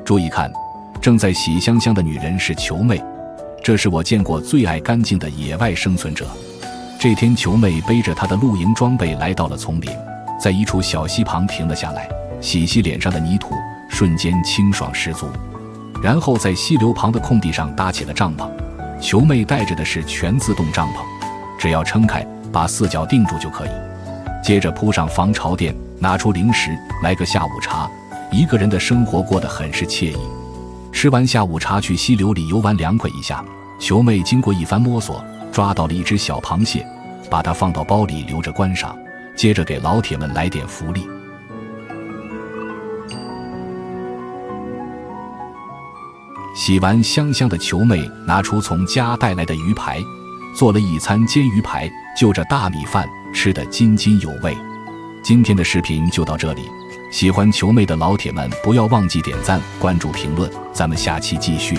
注意看，正在喜香香的女人是球妹，这是我见过最爱干净的野外生存者。这天，球妹背着她的露营装备来到了丛林，在一处小溪旁停了下来，洗脸上的泥土，瞬间清爽十足。然后在溪流旁的空地上搭起了帐篷。球妹带着的是全自动帐篷，只要撑开，把4角定住就可以。接着铺上防潮垫，拿出零食，来个下午茶，一个人的生活过得很是惬意。吃完下午茶，去溪流里游玩凉快一下。球妹经过一番摸索，抓到了一只小螃蟹，把它放到包里留着观赏，接着给老铁们来点福利。洗完香香的球妹拿出从家带来的鱼排，做了一餐煎鱼排，就着大米饭吃得津津有味。今天的视频就到这里，喜欢球妹的老铁们不要忘记点赞、关注、评论，咱们下期继续。